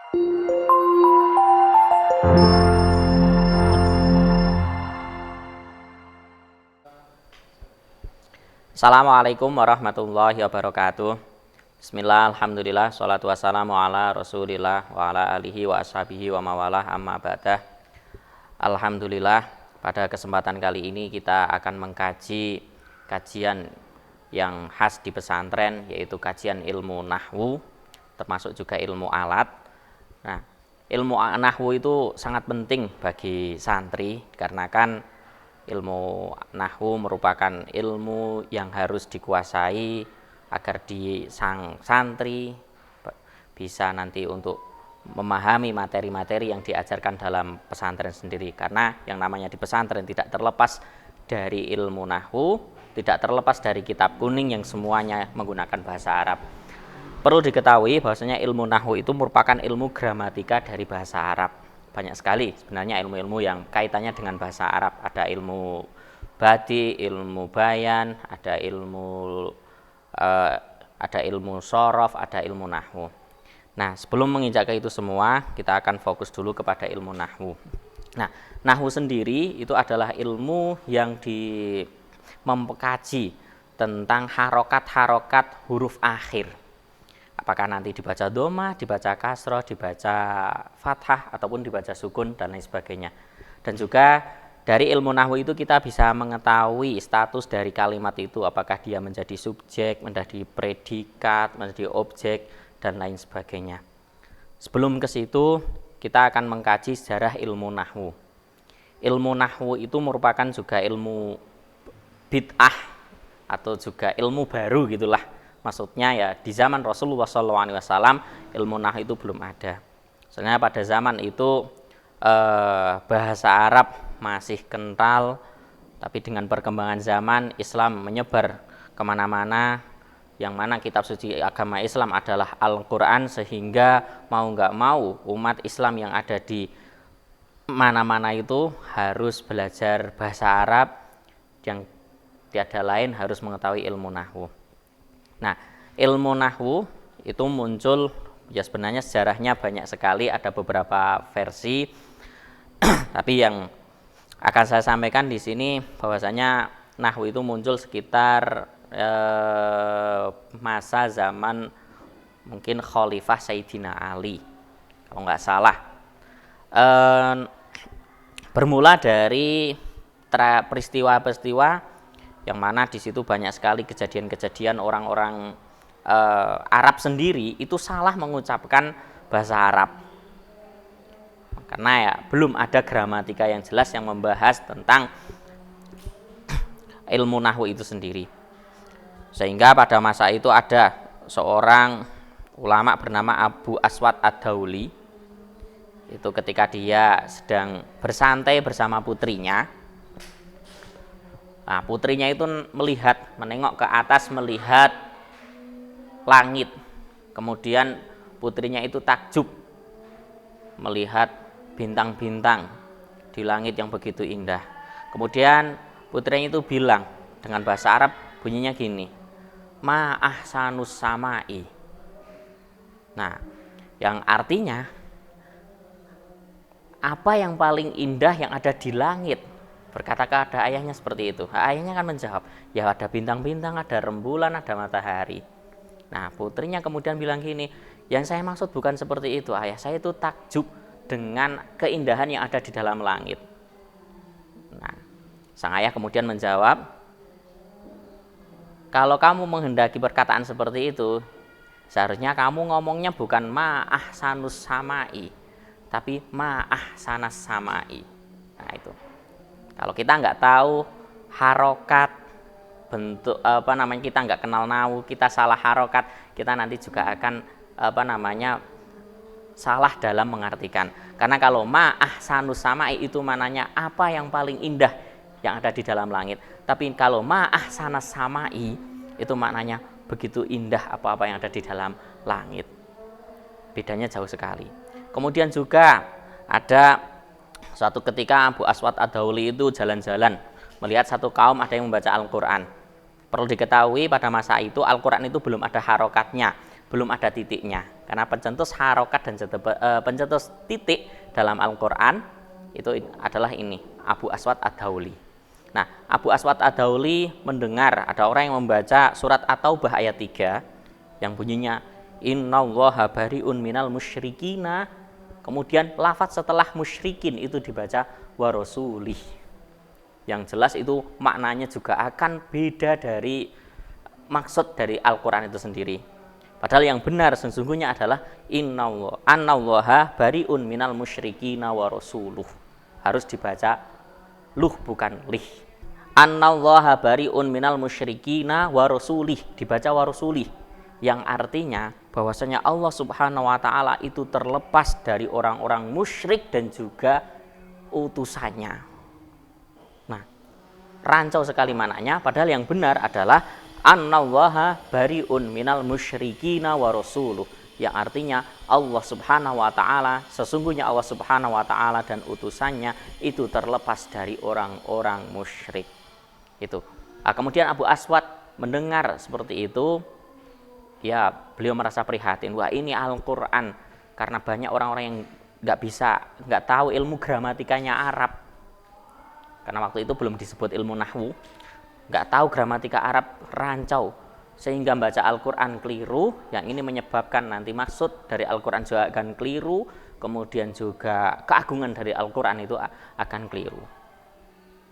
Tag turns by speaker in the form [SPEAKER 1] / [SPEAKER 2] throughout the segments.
[SPEAKER 1] Assalamualaikum warahmatullahi wabarakatuh. Bismillah, alhamdulillah, sholatu wassalamu ala rasulillah wa ala alihi wa ashabihi wa mawalah amma ba'dah. Alhamdulillah, pada kesempatan kali ini kita akan mengkaji kajian yang khas di pesantren, yaitu kajian ilmu nahwu, termasuk juga ilmu alat. Nah, ilmu nahwu itu sangat penting bagi santri, karena kan ilmu nahwu merupakan ilmu yang harus dikuasai agar sang santri bisa nanti untuk memahami materi-materi yang diajarkan dalam pesantren sendiri. Karena yang namanya di pesantren tidak terlepas dari ilmu nahwu, tidak terlepas dari kitab kuning yang semuanya menggunakan bahasa Arab. Perlu diketahui bahwasanya ilmu nahwu itu merupakan ilmu gramatika dari bahasa Arab. Banyak sekali sebenarnya ilmu-ilmu yang kaitannya dengan bahasa Arab. Ada ilmu badi, ilmu bayan, ada ilmu sorof, ada ilmu nahwu. Nah, sebelum menginjak ke itu semua, kita akan fokus dulu kepada ilmu nahwu. Nah, nahwu sendiri itu adalah ilmu yang mengkaji tentang harokat-harokat huruf akhir. Apakah nanti dibaca dhamma, dibaca kasroh, dibaca fathah, ataupun dibaca sukun, dan lain sebagainya. Dan juga dari ilmu nahwu itu kita bisa mengetahui status dari kalimat itu, apakah dia menjadi subjek, menjadi predikat, menjadi objek, dan lain sebagainya. Sebelum ke situ, kita akan mengkaji sejarah ilmu nahwu. Ilmu nahwu itu merupakan juga ilmu bid'ah, atau juga ilmu baru gitulah. Maksudnya ya di zaman Rasulullah SAW ilmu nahwu itu belum ada. Soalnya pada zaman itu bahasa Arab masih kental, tapi dengan perkembangan zaman Islam menyebar kemana-mana, yang mana kitab suci agama Islam adalah Al-Quran, sehingga mau nggak mau umat Islam yang ada di mana-mana itu harus belajar bahasa Arab, yang tiada lain harus mengetahui ilmu nahwu. Nah, ilmu nahwu itu muncul, ya sebenarnya sejarahnya banyak sekali, ada beberapa versi. Tapi yang akan saya sampaikan di sini bahwasanya nahwu itu muncul sekitar masa zaman mungkin Khalifah Sayyidina Ali, kalau nggak salah. Bermula dari peristiwa-peristiwa yang mana di situ banyak sekali kejadian-kejadian orang-orang Arab sendiri itu salah mengucapkan bahasa Arab, karena ya belum ada gramatika yang jelas yang membahas tentang ilmu nahwu itu sendiri. Sehingga pada masa itu ada seorang ulama bernama Abu Aswad Ad-Dauli. Itu ketika dia sedang bersantai bersama putrinya. Nah, putrinya itu menengok ke atas, melihat langit. Kemudian putrinya itu takjub melihat bintang-bintang di langit yang begitu indah. Kemudian putrinya itu bilang dengan bahasa Arab, bunyinya gini, ma ahsanus samai. Nah, yang artinya apa yang paling indah yang ada di langit? Berkata kepada ayahnya seperti itu. Ayahnya kan menjawab, ya ada bintang-bintang, ada rembulan, ada matahari. Nah, putrinya kemudian bilang gini, yang saya maksud bukan seperti itu ayah, saya itu takjub dengan keindahan yang ada di dalam langit. Nah, sang ayah kemudian menjawab, kalau kamu menghendaki perkataan seperti itu, seharusnya kamu ngomongnya bukan ma ahsanus samai, tapi ma ahsanas samai. Nah, itu. Kalau kita nggak tahu harokat, bentuk kita nggak kenal nahwu, kita salah harokat, kita nanti juga akan salah dalam mengartikan. Karena kalau ma ahsanus samai itu mananya apa yang paling indah yang ada di dalam langit. Tapi kalau ma ahsanas samai itu maknanya begitu indah apa-apa yang ada di dalam langit. Bedanya jauh sekali. Kemudian juga ada suatu ketika Abu Aswad Ad-Dauli itu jalan-jalan melihat satu kaum ada yang membaca Al-Quran. Perlu diketahui pada masa itu Al-Quran itu belum ada harokatnya, belum ada titiknya. Karena pencetus harokat dan pencetus titik dalam Al-Quran itu adalah ini, Abu Aswad Ad-Dauli. Nah, Abu Aswad Ad-Dauli mendengar ada orang yang membaca surat At-Taubah ayat 3 yang bunyinya innallaha bari'un minal musyrikina. Kemudian lafaz setelah musyrikin itu dibaca wa rasulih. Yang jelas itu maknanya juga akan beda dari maksud dari Al-Quran itu sendiri. Padahal yang benar sesungguhnya adalah innallaha bari'un minal musyrikina wa rasuluh. Harus dibaca luh bukan lih. Annallaha bari'un minal musyrikina wa rasulih, dibaca wa rasulih, yang artinya bahwasanya Allah Subhanahu wa taala itu terlepas dari orang-orang musyrik dan juga utusannya. Nah, rancau sekali maknanya, padahal yang benar adalah annallaha bari'un minal musyrikina wa rasuluh, yang artinya Allah Subhanahu wa taala, sesungguhnya Allah Subhanahu wa taala dan utusannya itu terlepas dari orang-orang musyrik. Itu. Nah, kemudian Abu Aswad mendengar seperti itu, ya beliau merasa prihatin. Wah, ini Al-Quran, karena banyak orang-orang yang nggak tahu ilmu gramatikanya Arab, karena waktu itu belum disebut ilmu nahwu, nggak tahu gramatika Arab, rancau sehingga membaca Al-Quran keliru. Yang ini menyebabkan nanti maksud dari Al-Quran juga akan keliru, kemudian juga keagungan dari Al-Quran itu akan keliru.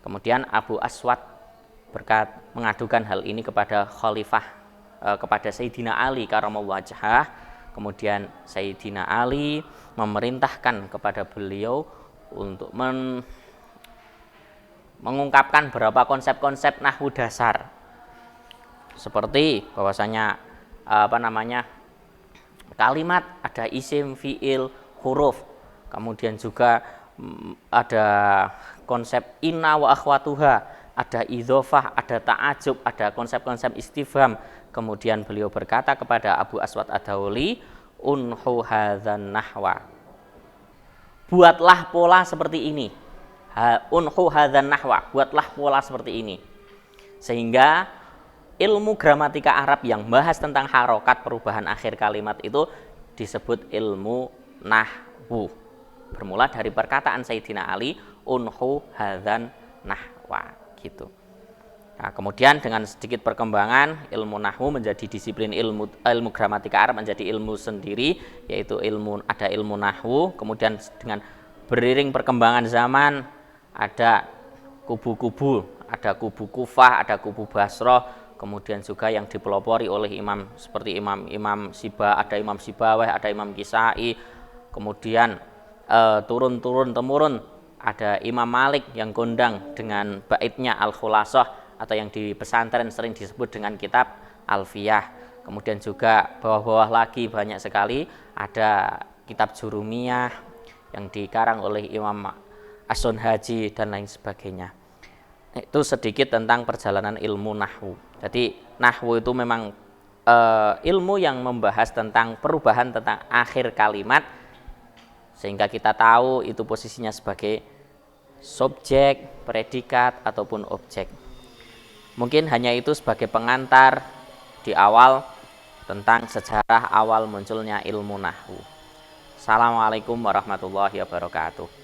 [SPEAKER 1] Kemudian Abu Aswad mengadukan hal ini kepada Khalifah, kepada Sayyidina Ali karamallahu wajhah. Kemudian Sayyidina Ali memerintahkan kepada beliau untuk mengungkapkan beberapa konsep-konsep nahwu dasar, seperti bahwasanya kalimat ada isim, fiil, huruf, kemudian juga ada konsep inna wa akhwatuha, ada idzofah, ada ta'ajub, ada konsep-konsep istifham. Kemudian beliau berkata kepada Abu Aswad Ad-Dauli, unhu hadzan nahwa, buatlah pola seperti ini. Unhu hadzan nahwa, buatlah pola seperti ini. Sehingga ilmu gramatika Arab yang bahas tentang harokat, perubahan akhir kalimat, itu disebut ilmu nahwu. Bermula dari perkataan Sayyidina Ali, unhu hadzan nahwa, gitu. Nah, kemudian dengan sedikit perkembangan ilmu nahwu menjadi disiplin ilmu gramatika Arab, menjadi ilmu sendiri, yaitu ada ilmu nahwu. Kemudian dengan beriring perkembangan zaman ada kubu-kubu, ada kubu Kufah, ada kubu Basrah, kemudian juga yang dipelopori oleh imam seperti Imam Siba, ada Imam Sibawayh, ada Imam Kisai. Kemudian turun temurun ada Imam Malik yang kondang dengan baitnya Al-Khulasah, atau yang di pesantren sering disebut dengan kitab Alfiyah. Kemudian juga bawah-bawah lagi banyak sekali ada kitab Jurumiyah yang dikarang oleh Imam As-Sunhaji dan lain sebagainya. Itu sedikit tentang perjalanan ilmu nahwu. Jadi nahwu itu memang ilmu yang membahas tentang perubahan tentang akhir kalimat, sehingga kita tahu itu posisinya sebagai subjek, predikat, ataupun objek. Mungkin hanya itu sebagai pengantar di awal tentang sejarah awal munculnya ilmu nahwu. Assalamualaikum warahmatullahi wabarakatuh.